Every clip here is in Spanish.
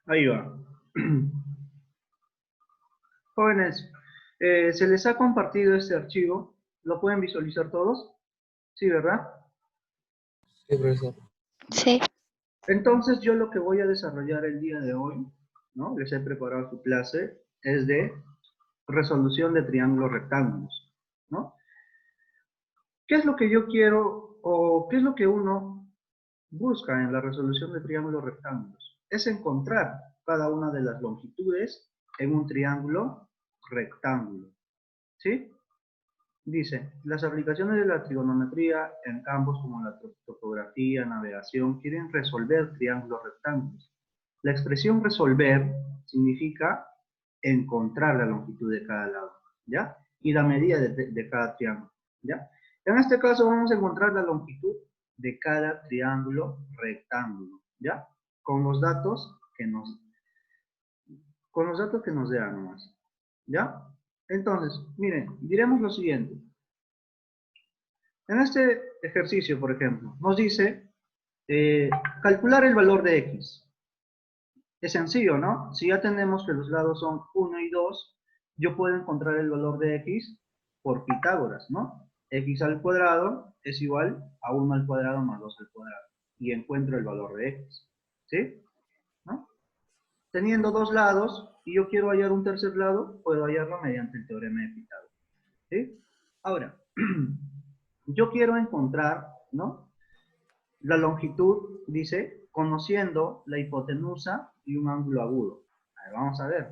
Ahí va. Jóvenes, ¿se les ha compartido este archivo? ¿Lo pueden visualizar todos? Sí, ¿verdad? Sí, profesor. Sí. Entonces, yo lo que voy a desarrollar el día de hoy, ¿no? Les he preparado su clase, es de resolución de triángulos rectángulos, ¿no? ¿Qué es lo que yo quiero o qué es lo que uno busca en la resolución de triángulos rectángulos? Es encontrar cada una de las longitudes en un triángulo rectángulo, ¿sí? Dice, las aplicaciones de la trigonometría en campos como la topografía, navegación, quieren resolver triángulos rectángulos. La expresión resolver significa encontrar la longitud de cada lado, ¿ya? Y la medida de cada triángulo, ¿ya? En este caso vamos a encontrar la longitud de cada triángulo rectángulo, ¿ya? Con los datos que nos dan nomás, ¿ya? Entonces, miren, diremos lo siguiente. En este ejercicio, por ejemplo, nos dice calcular el valor de x. Es sencillo, ¿no? Si ya tenemos que los lados son 1 y 2, yo puedo encontrar el valor de x por Pitágoras, ¿no? X al cuadrado es igual a 1 al cuadrado más 2 al cuadrado. Y encuentro el valor de x, ¿sí? ¿No? Teniendo dos lados y yo quiero hallar un tercer lado, puedo hallarlo mediante el teorema de Pitágoras, ¿sí? Ahora, yo quiero encontrar, ¿no? La longitud, dice, conociendo la hipotenusa y un ángulo agudo. A ver, vamos a ver.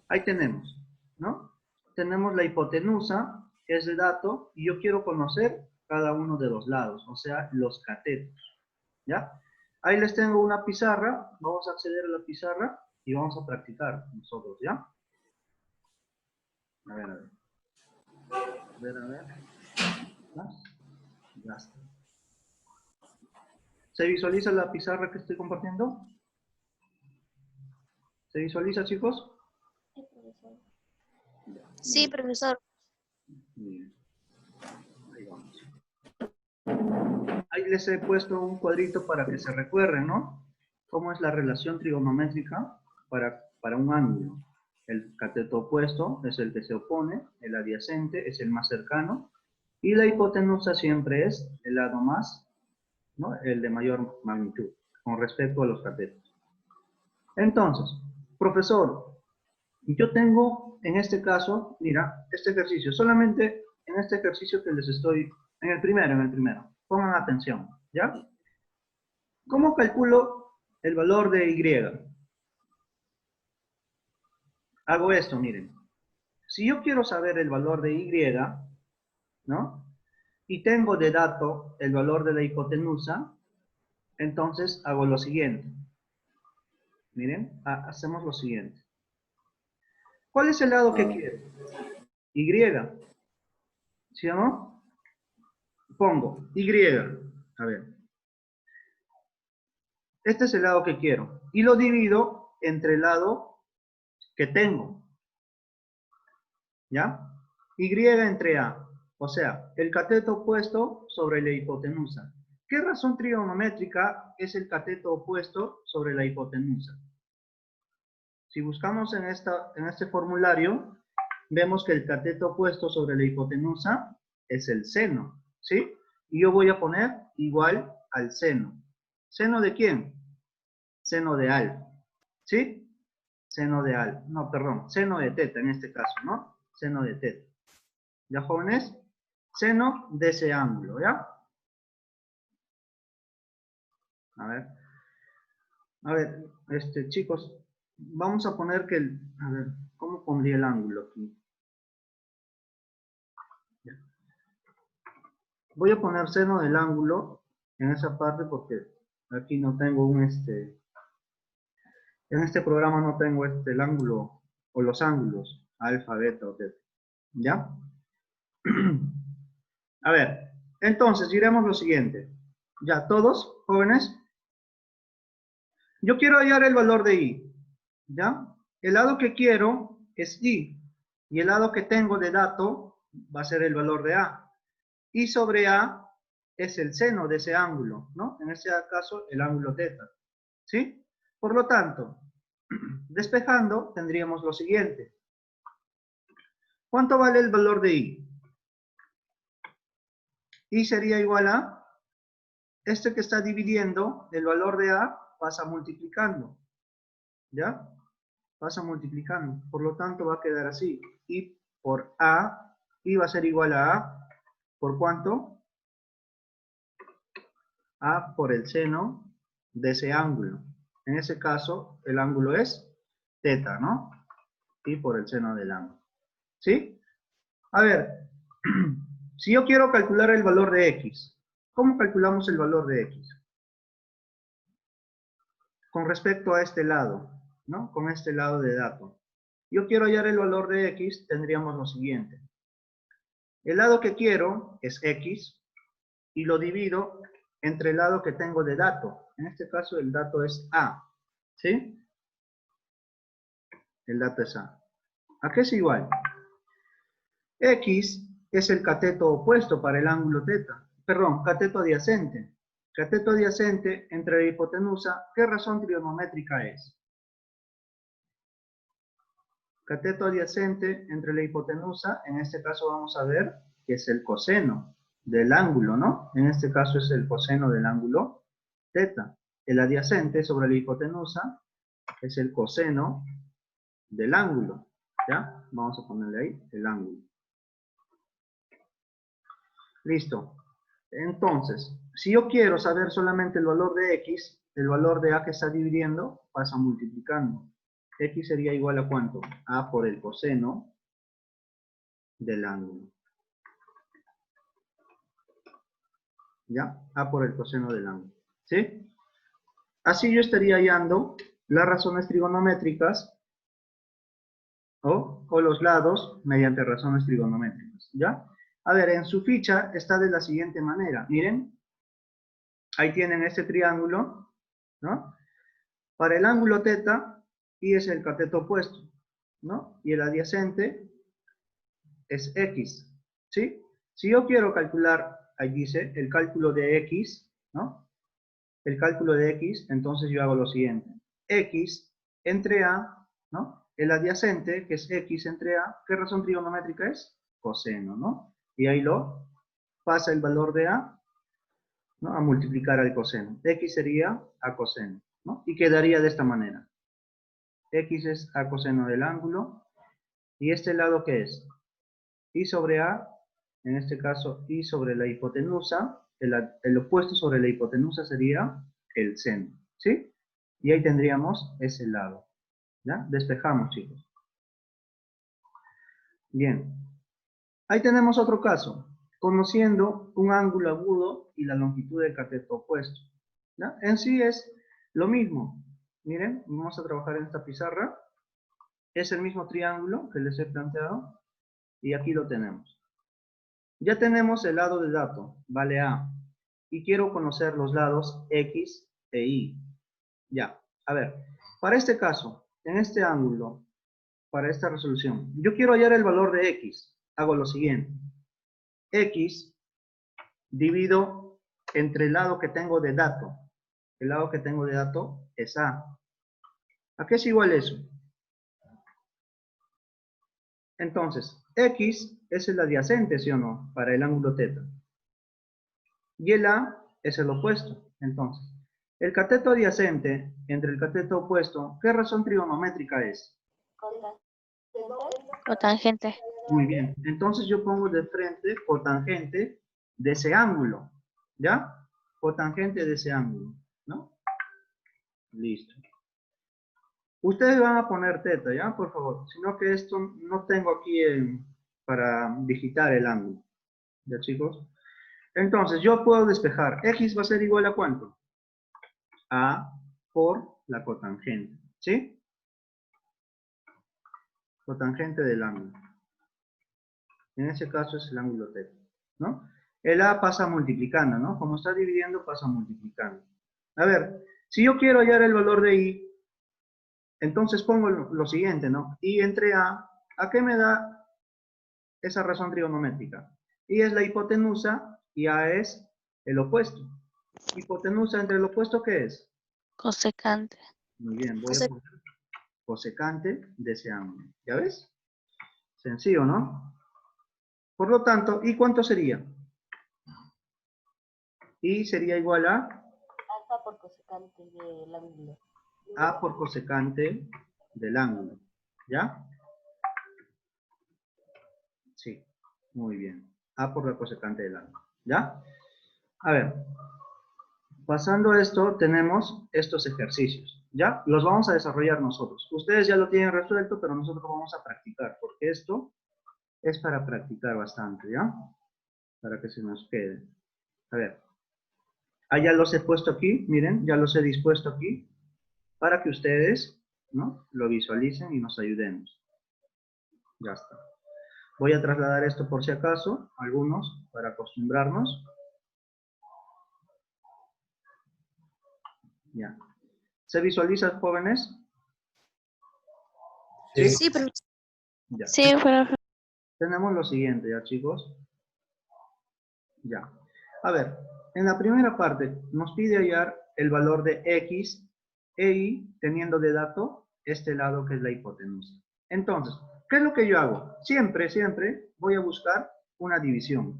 Ahí tenemos, ¿no? Tenemos la hipotenusa, que es el dato, y yo quiero conocer cada uno de los lados, o sea, los catetos, ¿ya? Ahí les tengo una pizarra, vamos a acceder a la pizarra y vamos a practicar nosotros, ¿ya? A ver, a ver. A ver, a ver. ¿Más? Ya está. ¿Se visualiza la pizarra que estoy compartiendo? ¿Se visualiza, chicos? Sí, profesor. Bien. Ahí vamos. Ahí les he puesto un cuadrito para que se recuerden, ¿no? Cómo es la relación trigonométrica para un ángulo. El cateto opuesto es el que se opone, el adyacente es el más cercano, y la hipotenusa siempre es el lado más, ¿no? El de mayor magnitud, con respecto a los catetos. Entonces, profesor, yo tengo en este caso, mira, este ejercicio, solamente en este ejercicio que les estoy, en el primero, pongan atención, ¿ya? ¿Cómo calculo el valor de Y? Hago esto, miren. Si yo quiero saber el valor de Y, ¿no? Y tengo de dato el valor de la hipotenusa, entonces hago lo siguiente. Miren, hacemos lo siguiente. ¿Cuál es el lado que quiero? Y. ¿Sí o no? Pongo Y. A ver. Este es el lado que quiero. Y lo divido entre el lado que tengo. ¿Ya? Y entre A. O sea, el cateto opuesto sobre la hipotenusa. ¿Qué razón trigonométrica es el cateto opuesto sobre la hipotenusa? Si buscamos en este formulario, vemos que el cateto opuesto sobre la hipotenusa es el seno, ¿sí? Y yo voy a poner igual al seno. ¿Seno de quién? Seno de alfa, ¿sí? Seno de alfa, no, perdón, seno de teta en este caso, ¿no? Seno de teta. ¿Ya, jóvenes? Seno de ese ángulo, ¿ya? A ver, chicos, vamos a poner que a ver, ¿cómo pondría el ángulo aquí? Ya. Voy a poner seno del ángulo en esa parte porque aquí no tengo en este programa no tengo el ángulo o los ángulos, alfa, beta o teta, ¿ya? A ver, entonces diremos lo siguiente. Ya, todos, jóvenes, yo quiero hallar el valor de y, ¿ya? El lado que quiero es y el lado que tengo de dato va a ser el valor de a. Y sobre a es el seno de ese ángulo, ¿no? En este caso, el ángulo teta, ¿sí? Por lo tanto, despejando, tendríamos lo siguiente. ¿Cuánto vale el valor de I? I sería igual a, este que está dividiendo, el valor de A pasa multiplicando, ¿ya? Pasa multiplicando, por lo tanto va a quedar así. I por A, I va a ser igual a ¿por cuánto? A por el seno de ese ángulo. En ese caso, el ángulo es teta, ¿no? Y por el seno del ángulo. ¿Sí? A ver, si yo quiero calcular el valor de X, ¿cómo calculamos el valor de X? Con respecto a este lado, ¿no? Con este lado de dato. Yo quiero hallar el valor de X, tendríamos lo siguiente. El lado que quiero es X y lo divido entre el lado que tengo de dato. En este caso el dato es A, ¿sí? El dato es A. ¿A qué es igual? X es el cateto opuesto para el ángulo teta. Perdón, cateto adyacente. Cateto adyacente entre la hipotenusa, ¿qué razón trigonométrica es? Cateto adyacente entre la hipotenusa, en este caso vamos a ver que es el coseno del ángulo, ¿no? En este caso es el coseno del ángulo teta. El adyacente sobre la hipotenusa es el coseno del ángulo, ¿ya? Vamos a ponerle ahí el ángulo. Listo. Entonces, si yo quiero saber solamente el valor de X, el valor de A que está dividiendo pasa multiplicando. X sería igual a ¿cuánto? A por el coseno del ángulo. ¿Ya? A por el coseno del ángulo. ¿Sí? Así yo estaría hallando las razones trigonométricas o los lados mediante razones trigonométricas. ¿Ya? A ver, en su ficha está de la siguiente manera. Miren, ahí tienen este triángulo, ¿no? Para el ángulo teta, I es el cateto opuesto, ¿no? Y el adyacente es X, ¿sí? Si yo quiero calcular, ahí dice, el cálculo de X, ¿no? El cálculo de X, entonces yo hago lo siguiente. X entre A, ¿no? El adyacente, que es X entre A, ¿qué razón trigonométrica es? Coseno, ¿no? Y ahí lo pasa el valor de A, ¿no? A multiplicar al coseno. X sería A coseno, ¿no? Y quedaría de esta manera. X es A coseno del ángulo. ¿Y este lado qué es? I sobre A, en este caso I sobre la hipotenusa. El opuesto sobre la hipotenusa sería el seno, ¿sí? Y ahí tendríamos ese lado. ¿Ya? Despejamos, chicos. Bien. Ahí tenemos otro caso. Conociendo un ángulo agudo y la longitud del cateto opuesto. ¿Ya? En sí es lo mismo. Miren, vamos a trabajar en esta pizarra. Es el mismo triángulo que les he planteado. Y aquí lo tenemos. Ya tenemos el lado de dato, vale A. Y quiero conocer los lados X e Y. Ya, a ver. Para este caso, en este ángulo, para esta resolución, yo quiero hallar el valor de X. Hago lo siguiente. X divido entre el lado que tengo de dato. El lado que tengo de dato es A. ¿A qué es igual eso? Entonces, X es el adyacente, ¿sí o no? Para el ángulo teta. Y el A es el opuesto. Entonces, el cateto adyacente entre el cateto opuesto, ¿qué razón trigonométrica es? Cotangente. Muy bien. Entonces yo pongo de frente cotangente de ese ángulo. ¿Ya? Cotangente de ese ángulo. ¿No? Listo. Ustedes van a poner teta, ¿ya? Por favor. Sino que esto no tengo aquí para digitar el ángulo. ¿Ya, chicos? Entonces, yo puedo despejar. X va a ser igual a ¿cuánto? A por la cotangente. ¿Sí? Cotangente del ángulo. En ese caso es el ángulo teta. ¿No? El A pasa multiplicando, ¿no? Como está dividiendo, pasa multiplicando. A ver, si yo quiero hallar el valor de I, entonces pongo lo siguiente, ¿no? I entre ¿a qué me da esa razón trigonométrica? I es la hipotenusa y A es El opuesto. Hipotenusa entre el opuesto, ¿qué es? Cosecante. Muy bien, voy a poner cosecante de ese ángulo. ¿Ya ves? Sencillo, ¿no? Por lo tanto, ¿y cuánto sería? Y sería igual a Alfa por cosecante del ángulo. A por cosecante del ángulo. ¿Ya? Sí, muy bien. A por la cosecante del ángulo. ¿Ya? A ver, pasando a esto, tenemos estos ejercicios. ¿Ya? Los vamos a desarrollar nosotros. Ustedes ya lo tienen resuelto, pero nosotros vamos a practicar, porque esto es para practicar bastante, ¿ya? Para que se nos quede. A ver. Ya los he puesto aquí, miren, ya los he dispuesto aquí, para que ustedes, ¿no?, lo visualicen y nos ayudemos. Ya está. Voy a trasladar esto por si acaso, algunos, para acostumbrarnos. Ya. ¿Se visualizan, jóvenes? Sí. Sí, profesor. Ya. Sí, profe. Tenemos lo siguiente, ya, chicos. Ya. A ver, en la primera parte nos pide hallar el valor de x e y teniendo de dato este lado que es la hipotenusa. Entonces, ¿qué es lo que yo hago? Siempre voy a buscar una división.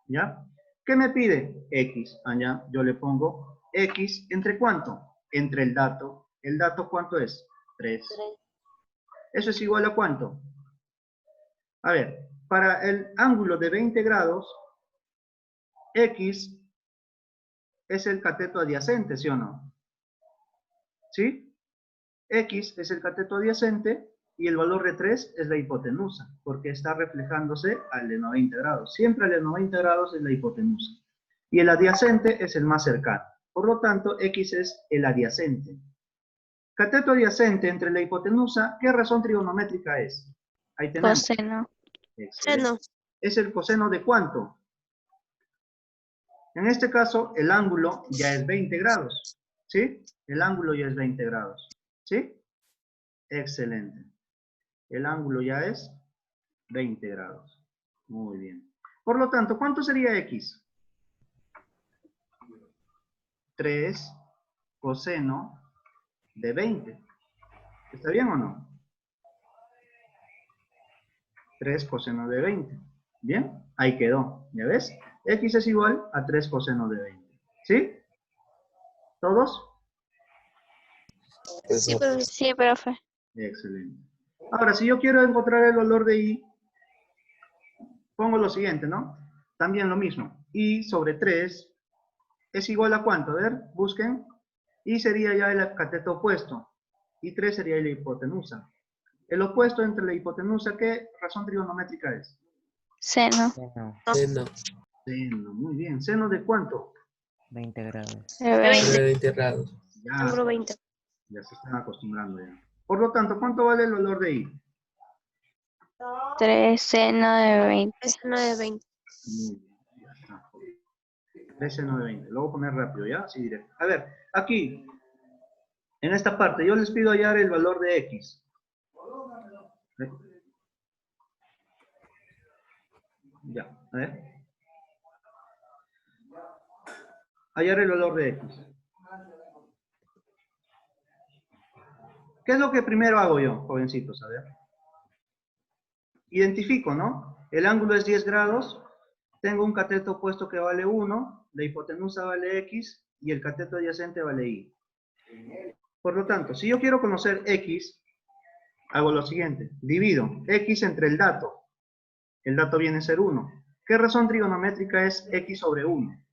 ¿Ya? ¿Qué me pide? X. Allá yo le pongo x, ¿entre cuánto? Entre el dato. ¿El dato cuánto es? 3. 3. ¿Eso es igual a cuánto? A ver, para el ángulo de 20 grados, X es el cateto adyacente, ¿sí o no? ¿Sí? X es el cateto adyacente y el valor de 3 es la hipotenusa, porque está reflejándose al de 90 grados. Siempre al de 90 grados es la hipotenusa. Y el adyacente es el más cercano. Por lo tanto, X es el adyacente. Cateto adyacente entre la hipotenusa, ¿qué razón trigonométrica es? Ahí tenemos. Coseno. Excelente. Seno. ¿Es el coseno de cuánto? En este caso, el ángulo ya es 20 grados. ¿Sí? El ángulo ya es 20 grados. ¿Sí? Excelente. El ángulo ya es 20 grados. Muy bien. Por lo tanto, ¿cuánto sería X? 3 coseno de 20. ¿Está bien o no? 3 coseno de 20. ¿Bien? Ahí quedó. ¿Ya ves? X es igual a 3 coseno de 20. ¿Sí? ¿Todos? Sí, profe. Sí, profe. Excelente. Ahora, si yo quiero encontrar el valor de Y, pongo lo siguiente, ¿no? También lo mismo. Y sobre 3 es igual a ¿cuánto? A ver, busquen. Y sería ya el cateto opuesto. Y 3 sería la hipotenusa. El opuesto entre la hipotenusa, ¿qué razón trigonométrica es? Seno. Seno. Seno, muy bien. ¿Seno de cuánto? 20 grados. De 20. De 20 grados. Ya, Ángulo 20. ya se están acostumbrando ya. Por lo tanto, ¿cuánto vale el valor de I? 3 seno de 20. Seno de 20. Muy bien, ya está. 3 seno de 20. Lo voy a poner rápido, ¿ya? Así directo. A ver, aquí, en esta parte, yo les pido hallar el valor de X. Ya, a ver. Hallar el valor de X. ¿Qué es lo que primero hago yo, jovencitos? A ver. Identifico, ¿no? El ángulo es 10 grados. Tengo un cateto opuesto que vale 1. La hipotenusa vale X. Y el cateto adyacente vale Y. Por lo tanto, si yo quiero conocer X, hago lo siguiente. Divido X entre el dato. El dato viene a ser 1. ¿Qué razón trigonométrica es X sobre 1?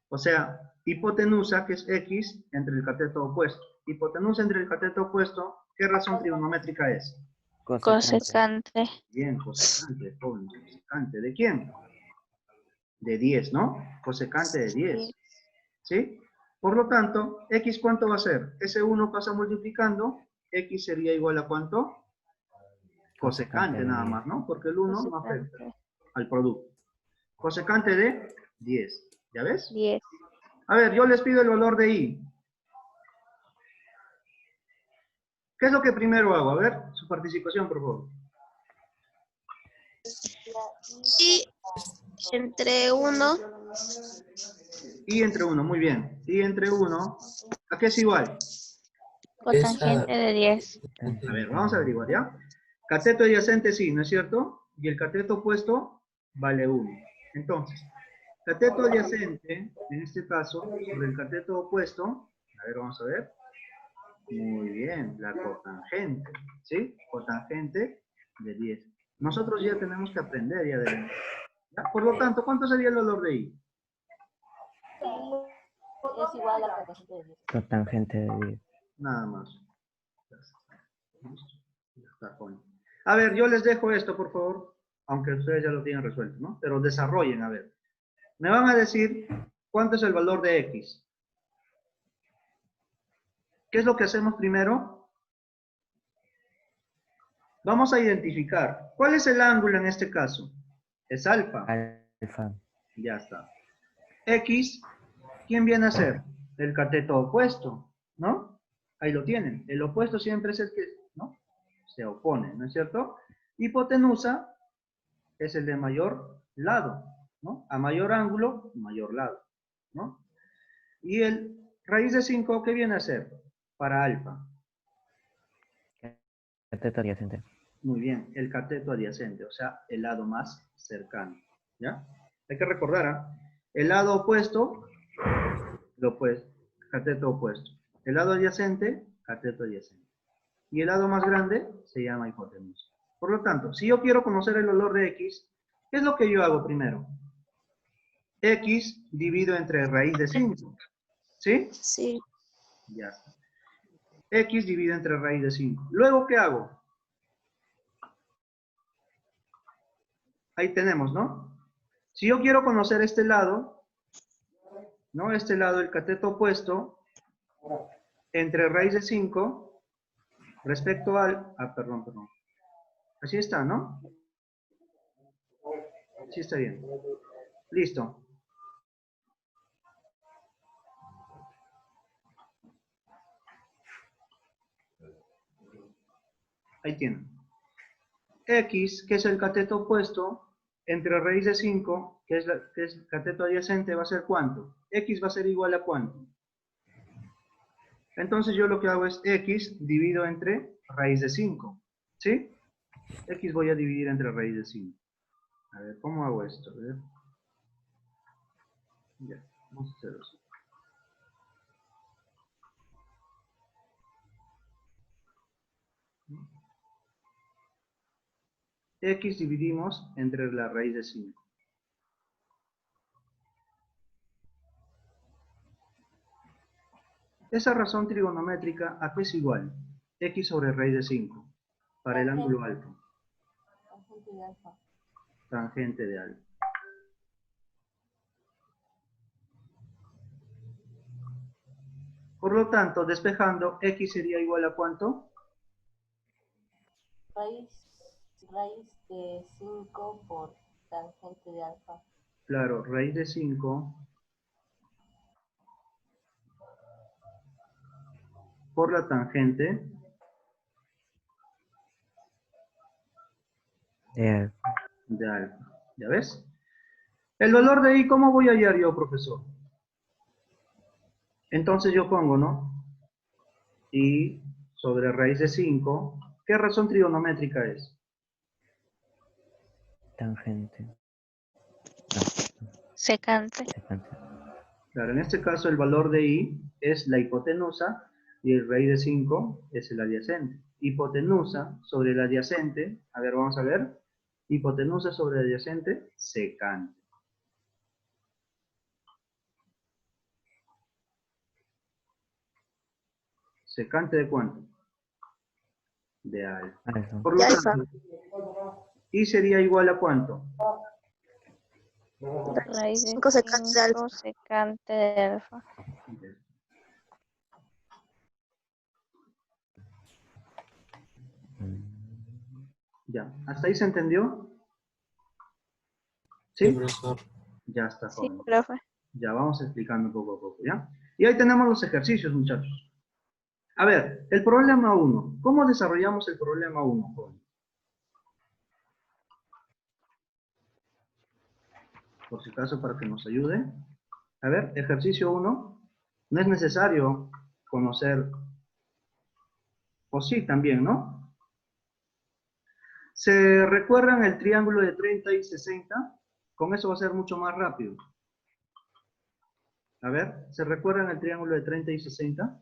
O sea, hipotenusa, que es X, entre el cateto opuesto. Hipotenusa entre el cateto opuesto, ¿qué razón trigonométrica es? Cosecante. Bien, cosecante, joven, cosecante. ¿De quién? De 10, ¿no? Cosecante de 10. ¿Sí? Por lo tanto, X, ¿cuánto va a ser? Ese 1 pasa multiplicando, X sería igual a ¿cuánto? Cosecante nada más, ¿no? Porque el 1 no afecta al producto. Cosecante de 10. ¿Ya ves? 10. A ver, yo les pido el valor de Y. ¿Qué es lo que primero hago? A ver, su participación, por favor. Y Entre 1, Y entre 1, muy bien. Y entre 1, ¿a qué es igual? Cotangente de 10. A ver, vamos a averiguar, ¿ya? Cateto adyacente sí, ¿no es cierto? Y el cateto opuesto vale 1. Entonces, cateto adyacente, en este caso, sobre el cateto opuesto, a ver, vamos a ver. Muy bien, la cotangente, ¿sí? Cotangente de 10. Nosotros ya tenemos que aprender ya de... ¿ya? Por lo tanto, ¿cuánto sería el valor de I? Es igual a la cotangente de 10. Cotangente de 10. Nada más. Ya está. Listo. Ya está, joven. A ver, yo les dejo esto, por favor, aunque ustedes ya lo tienen resuelto, ¿no? Pero desarrollen, a ver. Me van a decir cuánto es el valor de X. ¿Qué es lo que hacemos primero? Vamos a identificar. ¿Cuál es el ángulo en este caso? Es alfa. Alfa. Ya está. X, ¿quién viene a ser? El cateto opuesto, ¿no? Ahí lo tienen. El opuesto siempre es el que, ¿no? Se opone, ¿no es cierto? Hipotenusa es el de mayor lado, ¿no? A mayor ángulo, mayor lado, ¿no? Y el raíz de 5, ¿qué viene a ser? Para alfa. Cateto adyacente. Muy bien, el cateto adyacente, o sea, el lado más cercano, ¿ya? Hay que recordar, ¿ah? El lado opuesto, cateto opuesto. El lado adyacente, cateto adyacente. Y el lado más grande se llama hipotenusa. Por lo tanto, si yo quiero conocer el valor de X, ¿qué es lo que yo hago primero? X divido entre raíz de 5. ¿Sí? sí, Ya está. X divido entre raíz de 5. Luego, ¿qué hago? Ahí tenemos, ¿no? Si yo quiero conocer este lado, ¿no? Este lado, el cateto opuesto, entre raíz de 5, respecto al... Ah, perdón. Así está, ¿no? Sí está bien. Listo. Ahí tienen. X, que es el cateto opuesto, entre raíz de 5, que es el cateto adyacente, va a ser ¿cuánto? X va a ser igual a ¿cuánto? Entonces yo lo que hago es X divido entre raíz de 5. ¿Sí? X voy a dividir entre raíz de 5. A ver, ¿cómo hago esto? A ver. Ya, vamos a hacer eso. X dividimos entre la raíz de 5. Esa razón trigonométrica, ¿a qué es igual? X sobre raíz de 5, para el ángulo alfa. Tangente de alfa. Tangente de alfa. Por lo tanto, despejando, X sería igual a ¿cuánto? Raíz de 5 por tangente de alfa. Claro, raíz de 5 por la tangente de alfa. ¿Ya ves? El valor de I, ¿cómo voy a hallar yo, profesor? Entonces yo pongo, ¿no? I sobre raíz de 5. ¿Qué razón trigonométrica es? Tangente. Secante. Secante. Claro, en este caso el valor de I es la hipotenusa y el raíz de 5 es el adyacente. Hipotenusa sobre el adyacente, a ver, vamos a ver. Hipotenusa sobre el adyacente, secante. ¿Secante de cuánto? De alfa. Alfa. Por lo de alfa. tanto, I sería igual a ¿cuánto? Raíz de 5 secante de alfa. 5 secante de alfa. Ya, ¿hasta ahí se entendió? Sí, ¿Sí? profesor. Ya está, Sí, joven. profe. Ya vamos explicando poco a poco, ¿ya? Y ahí tenemos los ejercicios, muchachos. A ver, el problema 1. ¿Cómo desarrollamos el problema 1, joven? por si acaso para que nos ayude. A ver, ejercicio 1. No es necesario conocer, o sí también, ¿no? ¿Se recuerdan el triángulo de 30 y 60? Con eso va a ser mucho más rápido. A ver, ¿se recuerdan el triángulo de 30 y 60?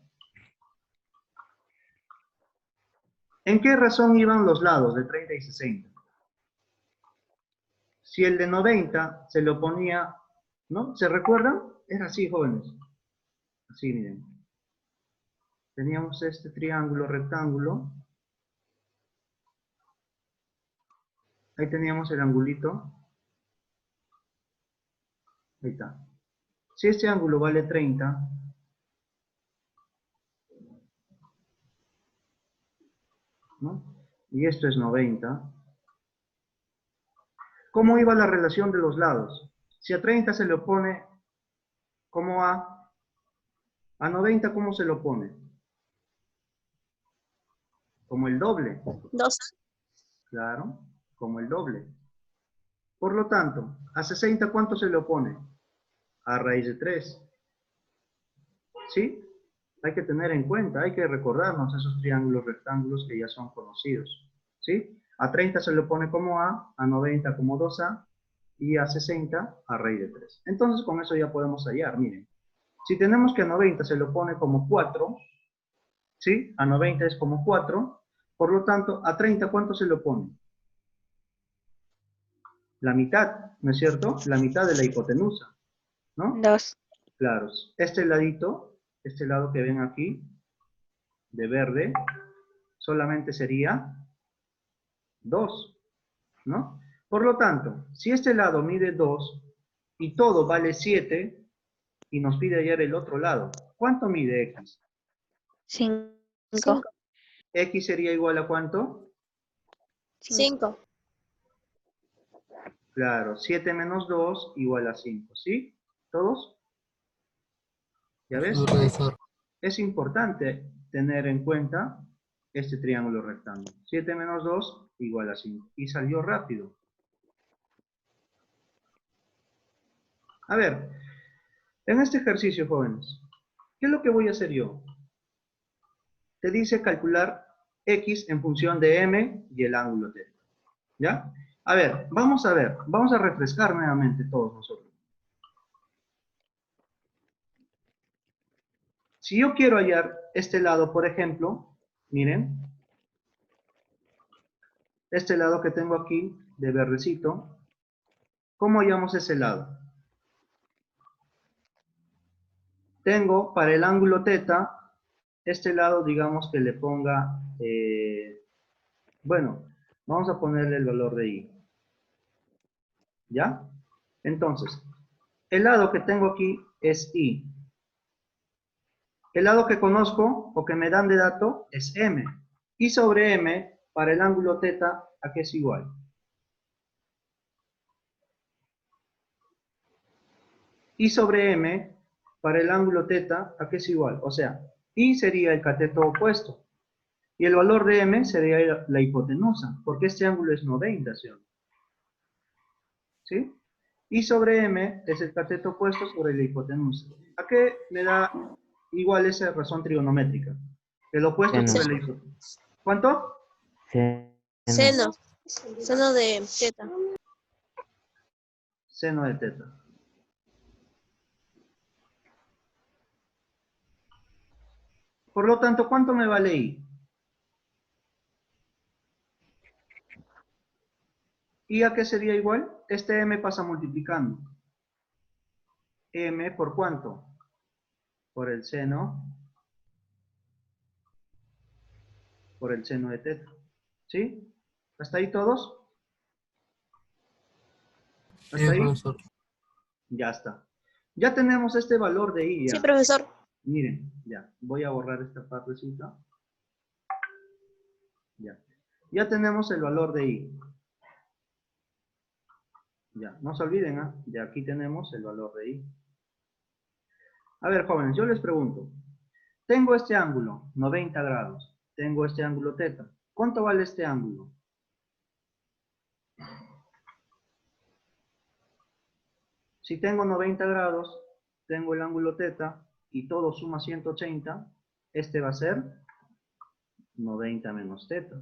¿En qué razón iban los lados de 30 y 60? Si el de 90 se lo ponía, ¿no? ¿Se recuerdan? Era así, jóvenes. Así, miren. Teníamos este triángulo rectángulo. Ahí teníamos el angulito. Ahí está. Si este ángulo vale 30, ¿no? Y esto es 90. ¿Cómo iba la relación de los lados? Si a 30 se le opone como a 90, ¿cómo se lo pone? Como el doble. 2. Claro, como el doble. Por lo tanto, a 60, ¿cuánto se le opone? A raíz de 3. ¿Sí? Hay que tener en cuenta, hay que recordarnos esos triángulos rectángulos que ya son conocidos. ¿Sí? A 30 se le opone como a 90 como 2a, y a 60 a raíz de 3. Entonces, con eso ya podemos hallar, miren. Si tenemos que a 90 se le opone como 4, ¿sí? A 90 es como 4, por lo tanto, a 30, ¿cuánto se le opone? La mitad, ¿no es cierto? La mitad de la hipotenusa, ¿no? 2. Claro, este ladito, este lado que ven aquí, de verde, solamente sería 2, ¿no? Por lo tanto, si este lado mide 2 y todo vale 7 y nos pide hallar el otro lado, ¿cuánto mide x? 5. 5. X sería igual a ¿cuánto? 5. Claro, 7 menos 2 igual a 5, ¿sí? ¿Todos? ¿Ya ves? Sí, profesor. Es importante tener en cuenta este triángulo rectángulo. 7 menos 2 igual a 5. Y salió rápido. A ver, en este ejercicio, jóvenes, ¿qué es lo que voy a hacer yo? Te dice calcular x en función de m y el ángulo θ. ¿Ya? A ver, vamos a refrescar nuevamente todos nosotros. Si yo quiero hallar este lado, por ejemplo, miren, este lado que tengo aquí, de verdecito, ¿cómo hallamos ese lado? Tengo para el ángulo θ, este lado, digamos que le ponga, bueno, vamos a ponerle el valor de i. ¿Ya? Entonces, el lado que tengo aquí es i. El lado que conozco o que me dan de dato es m. Y sobre m, para el ángulo θ, ¿a qué es igual? Y sobre m, para el ángulo θ, ¿a qué es igual? O sea, i sería el cateto opuesto. Y el valor de m sería la hipotenusa, porque este ángulo es 90, ¿sí? ¿Sí? Y sobre m es el cateto opuesto sobre la hipotenusa. ¿A qué me da igual esa razón trigonométrica? El opuesto Seno. sobre la hipotenusa. ¿Cuánto? Seno. Seno de θ. Seno de θ. Por lo tanto, ¿cuánto me vale i? ¿Y a qué sería igual? Este m pasa multiplicando. M por ¿cuánto? Por el seno de θ. ¿Sí? ¿Hasta ahí todos? Sí, ¿Hasta ahí? profesor. Ya está. Ya tenemos este valor de i. Sí, Ya. profesor. Miren, ya. Voy a borrar esta partecita. Ya. Ya tenemos el valor de i. Ya. No se olviden, ¿ah? Ya aquí tenemos el valor de i. A ver, jóvenes, yo les pregunto. Tengo este ángulo, 90 grados. Tengo este ángulo θ. ¿Cuánto vale este ángulo? Si tengo 90 grados, tengo el ángulo teta y todo suma 180, este va a ser 90 menos teta.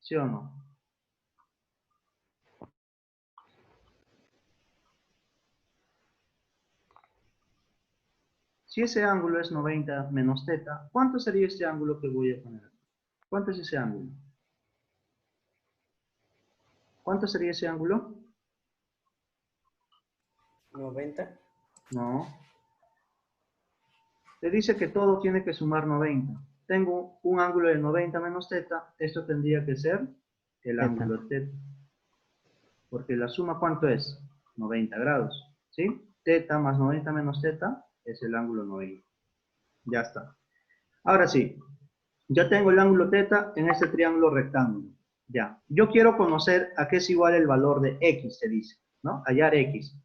¿Sí o no? Si ese ángulo es 90 menos teta, ¿cuánto sería este ángulo que voy a poner? ¿Cuánto es ese ángulo? ¿Cuánto sería ese ángulo? 90. No. Te dice que todo tiene que sumar 90. Tengo un ángulo de 90 menos teta, esto tendría que ser el Teta. ángulo teta. Porque la suma, ¿cuánto es? 90 grados. ¿Sí? Teta más 90 menos teta es el ángulo 90. Ya está. Ahora sí, ya tengo el ángulo teta en este triángulo rectángulo. Ya. Yo quiero conocer a qué es igual el valor de x, se dice, ¿no? Hallar x.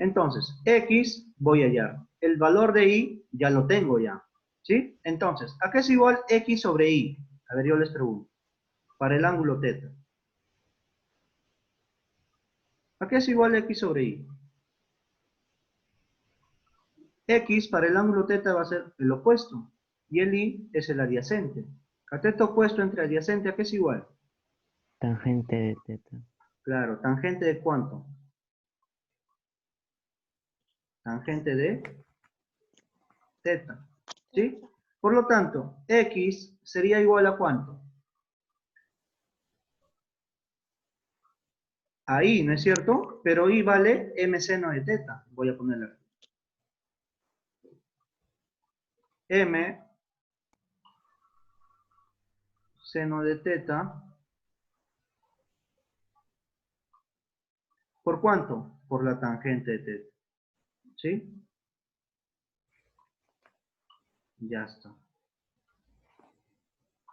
Entonces, x voy a hallar. El valor de y ya lo tengo ya. ¿Sí? Entonces, ¿a qué es igual x sobre y? A ver, yo les pregunto. Para el ángulo teta. ¿A qué es igual x sobre y? X para el ángulo teta va a ser el opuesto. Y el y es el adyacente. Cateto opuesto entre adyacente, ¿a qué es igual? Tangente de teta. Claro, tangente de ¿cuánto? Tangente de teta. ¿Sí? Por lo tanto, x sería igual a ¿cuánto? A y, ¿no es cierto? Pero y vale m seno de teta. Voy a ponerle aquí. M seno de teta. ¿Por cuánto? Por la tangente de teta. ¿Sí? Ya está.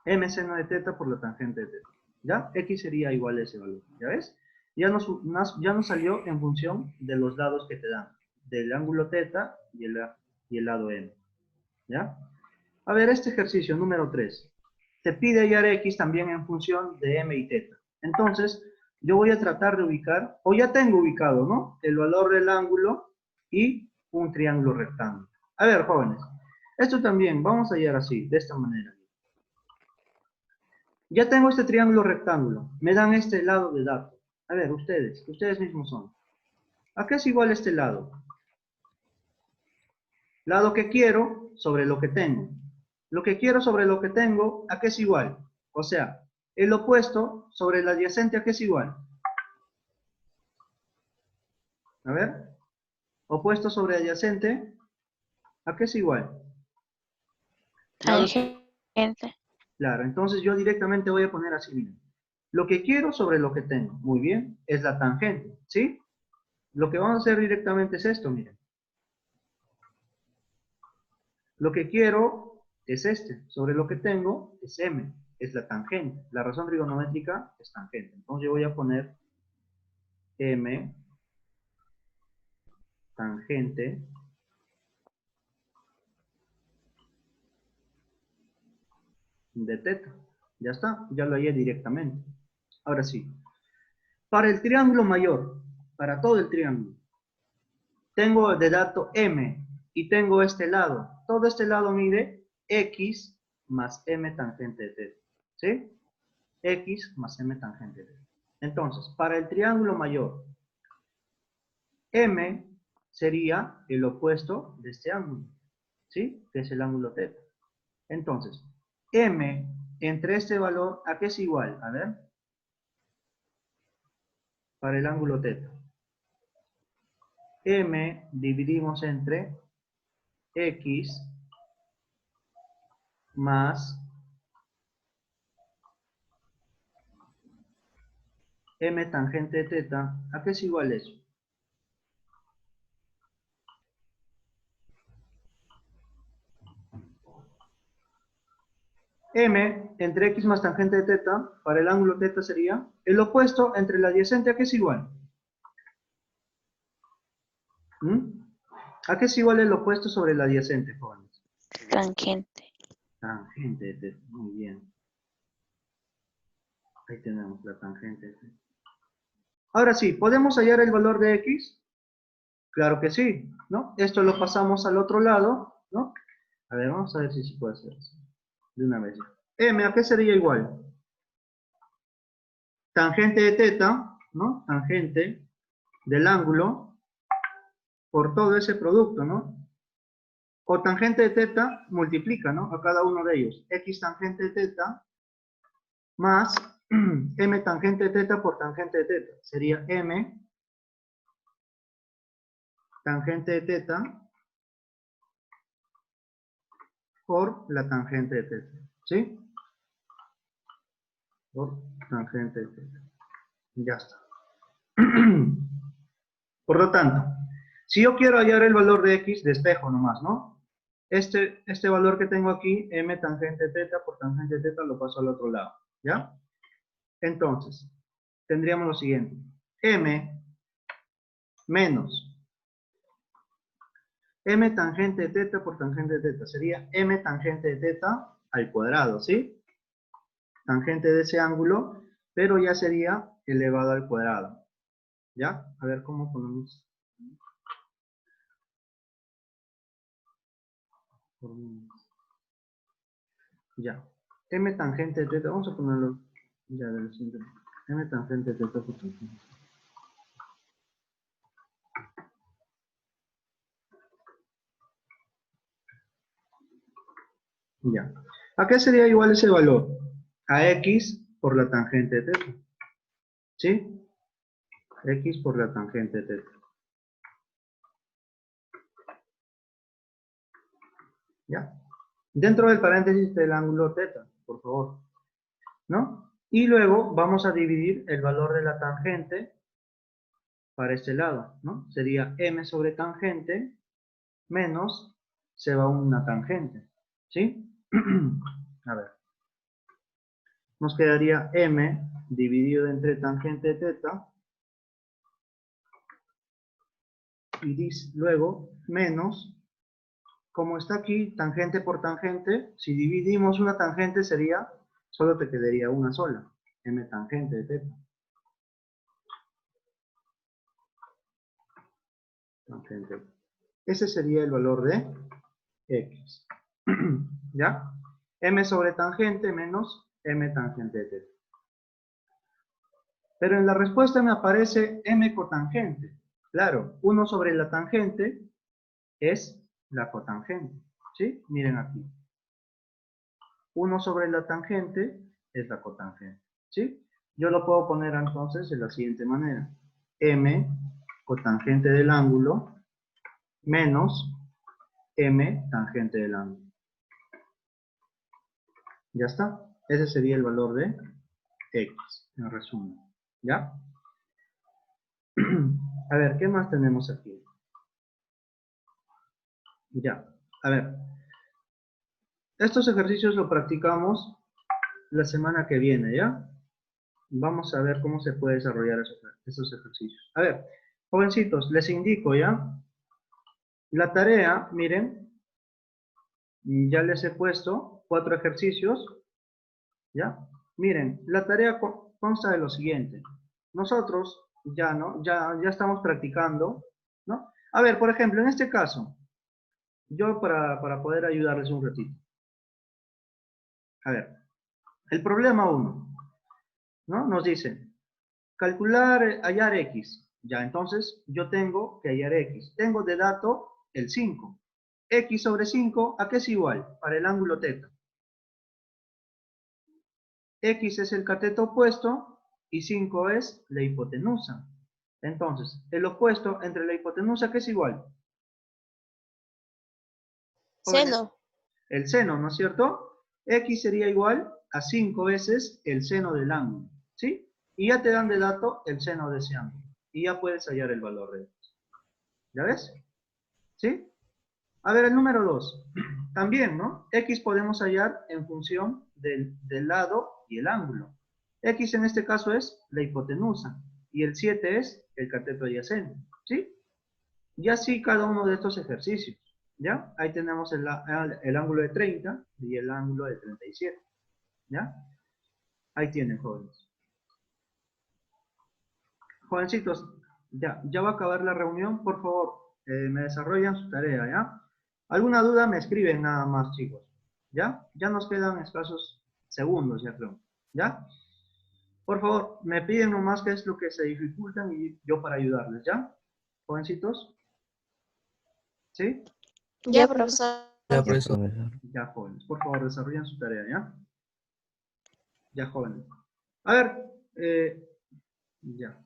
M seno de teta por la tangente de teta. ¿Ya? X sería igual a ese valor. ¿Ya ves? Ya nos salió en función de los lados que te dan. Del ángulo teta y el lado M. ¿Ya? A ver, este ejercicio número 3. Te pide hallar X también en función de M y teta. Entonces, yo voy a tratar de ubicar, o ya tengo ubicado, ¿no? El valor del ángulo y un triángulo rectángulo. A ver, jóvenes. Esto también, vamos a hallar así, de esta manera. Ya tengo este triángulo rectángulo. Me dan este lado de dato. A ver, ustedes mismos son. ¿A qué es igual este lado? Lado que quiero sobre lo que tengo. Lo que quiero sobre lo que tengo, ¿a qué es igual? O sea, el opuesto sobre el adyacente, ¿a qué es igual? A ver, opuesto sobre adyacente, ¿a qué es igual? Lado que... Tangente. Claro, entonces yo directamente voy a poner así, miren. Lo que quiero sobre lo que tengo, muy bien, es la tangente, ¿sí? Lo que vamos a hacer directamente es esto, miren. Lo que quiero es este. Sobre lo que tengo es m. Es la tangente. La razón trigonométrica es tangente. Entonces yo voy a poner m tangente de teta. Ya está. Ya lo hallé directamente. Ahora sí. Para el triángulo mayor, para todo el triángulo, tengo de dato m y tengo este lado. Todo este lado mide x más m tangente de teta. ¿Sí? X más m tangente de teta. Entonces, para el triángulo mayor, m sería el opuesto de este ángulo, ¿sí? Que es el ángulo teta. Entonces, m entre este valor, ¿a qué es igual? A ver, para el ángulo teta. M dividimos entre x más m tangente de teta. ¿A qué es igual eso? M entre x más tangente de teta, para el ángulo teta sería el opuesto entre el adyacente, ¿a qué es igual? ¿A qué es igual el opuesto sobre el adyacente, jóvenes? Tangente. Tangente de teta, muy bien. Ahí tenemos la tangente de teta. Ahora sí, ¿podemos hallar el valor de x? Claro que sí, ¿no? Esto lo pasamos al otro lado, ¿no? A ver, vamos a ver si se puede hacer eso. De una vez. M, ¿a qué sería igual? Tangente de teta, ¿no? Tangente del ángulo por todo ese producto, ¿no? O tangente de teta multiplica, ¿no? A cada uno de ellos. X tangente de teta más M tangente de teta por tangente de teta. Sería M tangente de teta por la tangente de teta. ¿Sí? Por tangente de teta. Ya está. Por lo tanto, si yo quiero hallar el valor de X, despejo nomás, ¿no? Este valor que tengo aquí, M tangente teta por tangente teta, lo paso al otro lado, ¿ya? Entonces, tendríamos lo siguiente. M menos M tangente de teta por tangente de teta. Sería M tangente de teta al cuadrado, ¿sí? Tangente de ese ángulo, pero ya sería elevado al cuadrado. ¿Ya? A ver cómo ponemos. Ya. M tangente de teta, vamos a ponerlo ya del siguiente. M tangente de teta por tangente. Ya. ¿A qué sería igual ese valor? A X por la tangente de teta. ¿Sí? X por la tangente de teta. ¿Ya? Dentro del paréntesis del ángulo teta, por favor. ¿No? Y luego vamos a dividir el valor de la tangente para este lado, ¿no? Sería M sobre tangente menos se va una tangente. ¿Sí? A ver. Nos quedaría M dividido entre tangente de teta y luego menos, como está aquí, tangente por tangente, si dividimos una tangente sería, solo te quedaría una sola, M tangente de teta. Tangente. Ese sería el valor de X. ¿Ya? M sobre tangente menos M tangente de teta. Pero en la respuesta me aparece M cotangente. Claro, 1 sobre la tangente es la cotangente. ¿Sí? Miren aquí. 1 sobre la tangente es la cotangente. ¿Sí? Yo lo puedo poner entonces de la siguiente manera. M cotangente del ángulo menos M tangente del ángulo. Ya está. Ese sería el valor de X, en resumen. ¿Ya? A ver, ¿qué más tenemos aquí? Ya. A ver. Estos ejercicios los practicamos la semana que viene, ¿ya? Vamos a ver cómo se puede desarrollar esos ejercicios. A ver, jovencitos, les indico, ¿ya? La tarea, miren, ya les he puesto 4 ejercicios, ¿ya? Miren, la tarea consta de lo siguiente. Nosotros ya, ¿no? Ya estamos practicando, ¿no? A ver, por ejemplo, en este caso, yo para poder ayudarles un ratito. A ver, el problema 1, ¿no? Nos dice, calcular, hallar X. Ya, entonces, yo tengo que hallar X. Tengo de dato el 5. X sobre 5, ¿a qué es igual? Para el ángulo teta. X es el cateto opuesto y 5 es la hipotenusa. Entonces, el opuesto entre la hipotenusa, ¿qué es igual? Seno. El seno, ¿no es cierto? X sería igual a 5 veces el seno del ángulo, ¿sí? Y ya te dan de dato el seno de ese ángulo. Y ya puedes hallar el valor de X. ¿Ya ves? ¿Sí? A ver, el número 2. También, ¿no? X podemos hallar en función del lado y el ángulo. X en este caso es la hipotenusa. Y el 7 es el cateto adyacente. ¿Sí? Y así cada uno de estos ejercicios. ¿Ya? Ahí tenemos el ángulo de 30 y el ángulo de 37. ¿Ya? Ahí tienen, jóvenes. Jovencitos, ya va a acabar la reunión. Por favor, me desarrollan su tarea, ¿ya? ¿Alguna duda? Me escriben nada más, chicos. ¿Ya? Ya nos quedan escasos segundos, ya creo. ¿Ya? Por favor, me piden nomás qué es lo que se dificultan y yo para ayudarles, ¿ya? Jovencitos. ¿Sí? Ya, profesor. Ya, Ya, profesor. profesor. Ya, jóvenes. Por favor, desarrollen su tarea, ¿ya? Ya, jóvenes. A ver, ya.